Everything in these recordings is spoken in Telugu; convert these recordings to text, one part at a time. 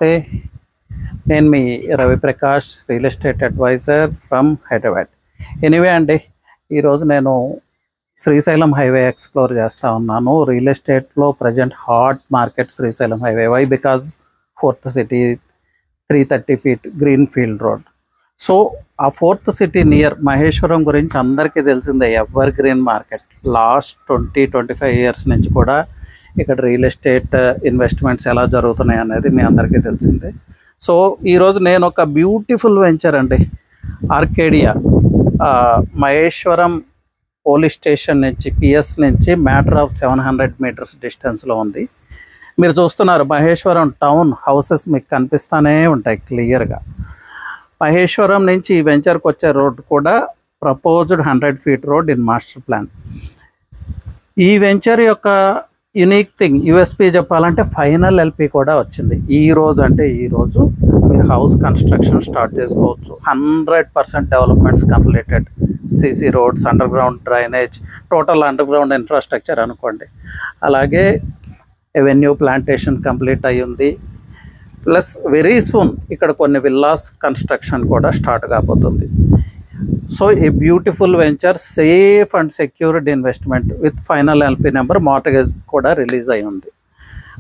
నమస్తే. నేను మీ Ravi Prakash, real estate adviser from Hyderabad. Anyway అండి, ఈరోజు నేను శ్రీశైలం హైవే ఎక్స్ప్లోర్ చేస్తూ ఉన్నాను. రియల్ ఎస్టేట్లో present hot market Srisailam highway. Why? Because fourth city, 330 feet greenfield road. So ఆ ఫోర్త్ సిటీ నియర్ మహేశ్వరం గురించి అందరికీ తెలిసిందే. Evergreen market. Last 20-25 years నుంచి కూడా ఇక్కడ రియల్ ఎస్టేట్ ఇన్వెస్ట్మెంట్స్ ఎలా జరుగుతున్నాయి అనేది మీ అందరికీ తెలిసిందే. సో ఈరోజు నేను ఒక బ్యూటిఫుల్ వెంచర్ అండి, ఆర్కేడియా, మహేశ్వరం పోలీస్ స్టేషన్ నుంచి, పిఎస్ నుంచి మ్యాటర్ ఆఫ్ 700 meters డిస్టెన్స్లో ఉంది. మీరు చూస్తున్నారు మహేశ్వరం టౌన్ హౌసెస్ మీకు కనిపిస్తూనే ఉంటాయి క్లియర్గా. మహేశ్వరం నుంచి ఈ వెంచర్కి వచ్చే రోడ్ కూడా proposed 100 feet road in master plan. ఈ వెంచర్ యొక్క యునిక్ థింగ్, యూఎస్పీ చెప్పాలంటే ఫైనల్ ఎల్పి కూడా వచ్చింది. ఈ రోజు అంటే ఈరోజు మీరు హౌస్ కన్స్ట్రక్షన్ స్టార్ట్ చేసుకోవచ్చు. 100% developments completed. CC roads, underground drainage, total underground infrastructure అనుకోండి. అలాగే ఎవెన్యూ ప్లాంటేషన్ కంప్లీట్ అయ్యింది. ప్లస్ వెరీ సూన్ ఇక్కడ కొన్ని విల్లాస్ కన్స్ట్రక్షన్ కూడా స్టార్ట్ కాబోతుంది. So a beautiful venture, safe and secured investment with final LP number, mortgage కూడా రిలీజ్ అయి ఉంది.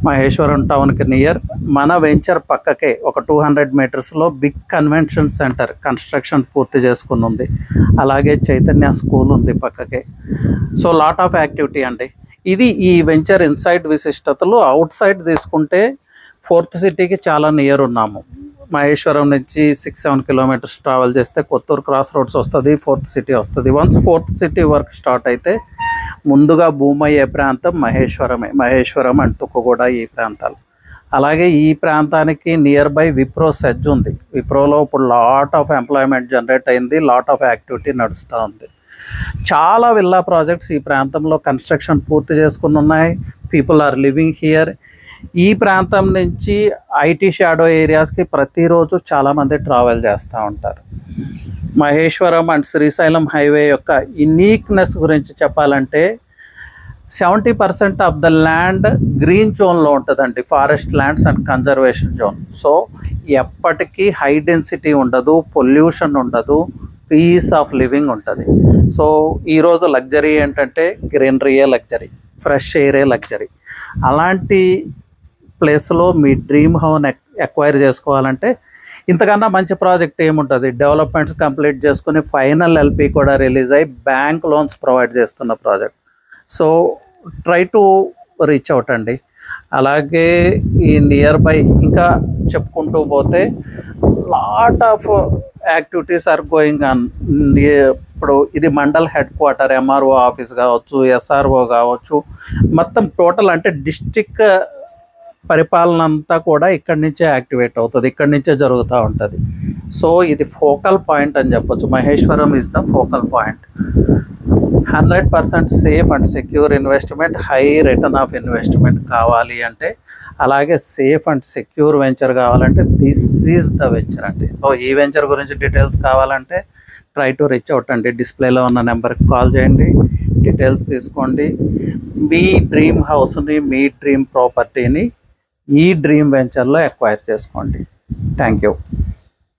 మహేశ్వరం టౌన్కి నియర్, మన వెంచర్ పక్కకే ఒక 200 metersలో బిగ్ కన్వెన్షన్ సెంటర్ కన్స్ట్రక్షన్ పూర్తి చేసుకుని ఉంది. అలాగే చైతన్య స్కూల్ ఉంది పక్కకే. సో లాట్ ఆఫ్ యాక్టివిటీ అండి. ఇది ఈ వెంచర్ ఇన్సైడ్ విశిష్టతలు. అవుట్ సైడ్ తీసుకుంటే ఫోర్త్ సిటీకి చాలా నియర్ ఉన్నాము. మహేశ్వరం నుంచి 6-7 kilometers ట్రావెల్ చేస్తే కొత్తూరు క్రాస్ రోడ్స్ వస్తుంది, ఫోర్త్ సిటీ వస్తుంది. Once fourth city work start అయితే ముందుగా భూమి అయ్యే ప్రాంతం మహేశ్వరమే. మహేశ్వరం అండ్ తుక్కుగూడ, ఈ ప్రాంతాలు. అలాగే ఈ ప్రాంతానికి నియర్ బై విప్రో సెజ్ ఉంది. విప్రోలో ఇప్పుడు లాట్ ఆఫ్ ఎంప్లాయ్మెంట్ జనరేట్ అయింది, లాట్ ఆఫ్ యాక్టివిటీ నడుస్తూ ఉంది. చాలా విల్లా ప్రాజెక్ట్స్ ఈ ప్రాంతంలో కన్స్ట్రక్షన్ పూర్తి చేసుకుని ఉన్నాయి. People are living here. ఈ ప్రాంతం నుంచి ఐటీ షాడో ఏరియాస్కి ప్రతిరోజు చాలామంది ట్రావెల్ చేస్తూ ఉంటారు. మహేశ్వరం అండ్ శ్రీశైలం హైవే యొక్క యునీక్నెస్ గురించి చెప్పాలంటే 70% ఆఫ్ ద ల్యాండ్ గ్రీన్ జోన్లో ఉంటుందండి, forest lands and conservation zone. So ఎప్పటికీ హై డెన్సిటీ ఉండదు, పొల్యూషన్ ఉండదు, పీస్ ఆఫ్ లివింగ్ ఉంటుంది. సో ఈరోజు లగ్జరీ ఏంటంటే గ్రీనరీయే లగ్జరీ, ఫ్రెష్ ఎయిరే లగ్జరీ. అలాంటి ప్లేస్లో మీ డ్రీమ్ హౌస్ ఎక్వైర్ చేసుకోవాలంటే ఇంతకన్నా మంచి ప్రాజెక్ట్ ఏముంటుంది? డెవలప్మెంట్స్ కంప్లీట్ చేసుకుని ఫైనల్ ఎల్పి కూడా రిలీజ్ అయ్యి బ్యాంక్ లోన్స్ ప్రొవైడ్ చేస్తున్న project. So try to reach out అండి. అలాగే ఈ నియర్ బై ఇంకా చెప్పుకుంటూ పోతే lot of activities are going on. ఇప్పుడు ఇది mandal headquarter, MRO office కావచ్చు, ఎస్ఆర్ఓ కావచ్చు, మొత్తం టోటల్ అంటే డిస్ట్రిక్ట్ పరిపాలన అంతా కూడా ఇక్కడి నుంచే యాక్టివేట్ అవుతుంది, ఇక్కడి నుంచే జరుగుతూ ఉంటుంది. సో ఇది ఫోకల్ పాయింట్ అని చెప్పొచ్చు. Maheshwaram is the focal point. 100% safe and secure investment, high return of investment కావాలి అంటే, అలాగే సేఫ్ అండ్ సెక్యూర్ వెంచర్ కావాలంటే దిస్ ఈజ్ ద వెంచర్ అండి. సో ఈ వెంచర్ గురించి డీటెయిల్స్ కావాలంటే ట్రై టు రీచ్ అవుట్ అండి. డిస్ప్లేలో ఉన్న నెంబర్కి కాల్ చేయండి, డీటెయిల్స్ తీసుకోండి. మీ డ్రీమ్ హౌస్ని, మీ డ్రీమ్ ప్రాపర్టీని ఈ డ్రీమ్ వెంచర్లో ఎక్వైర్ చేసుకోండి. Thank you.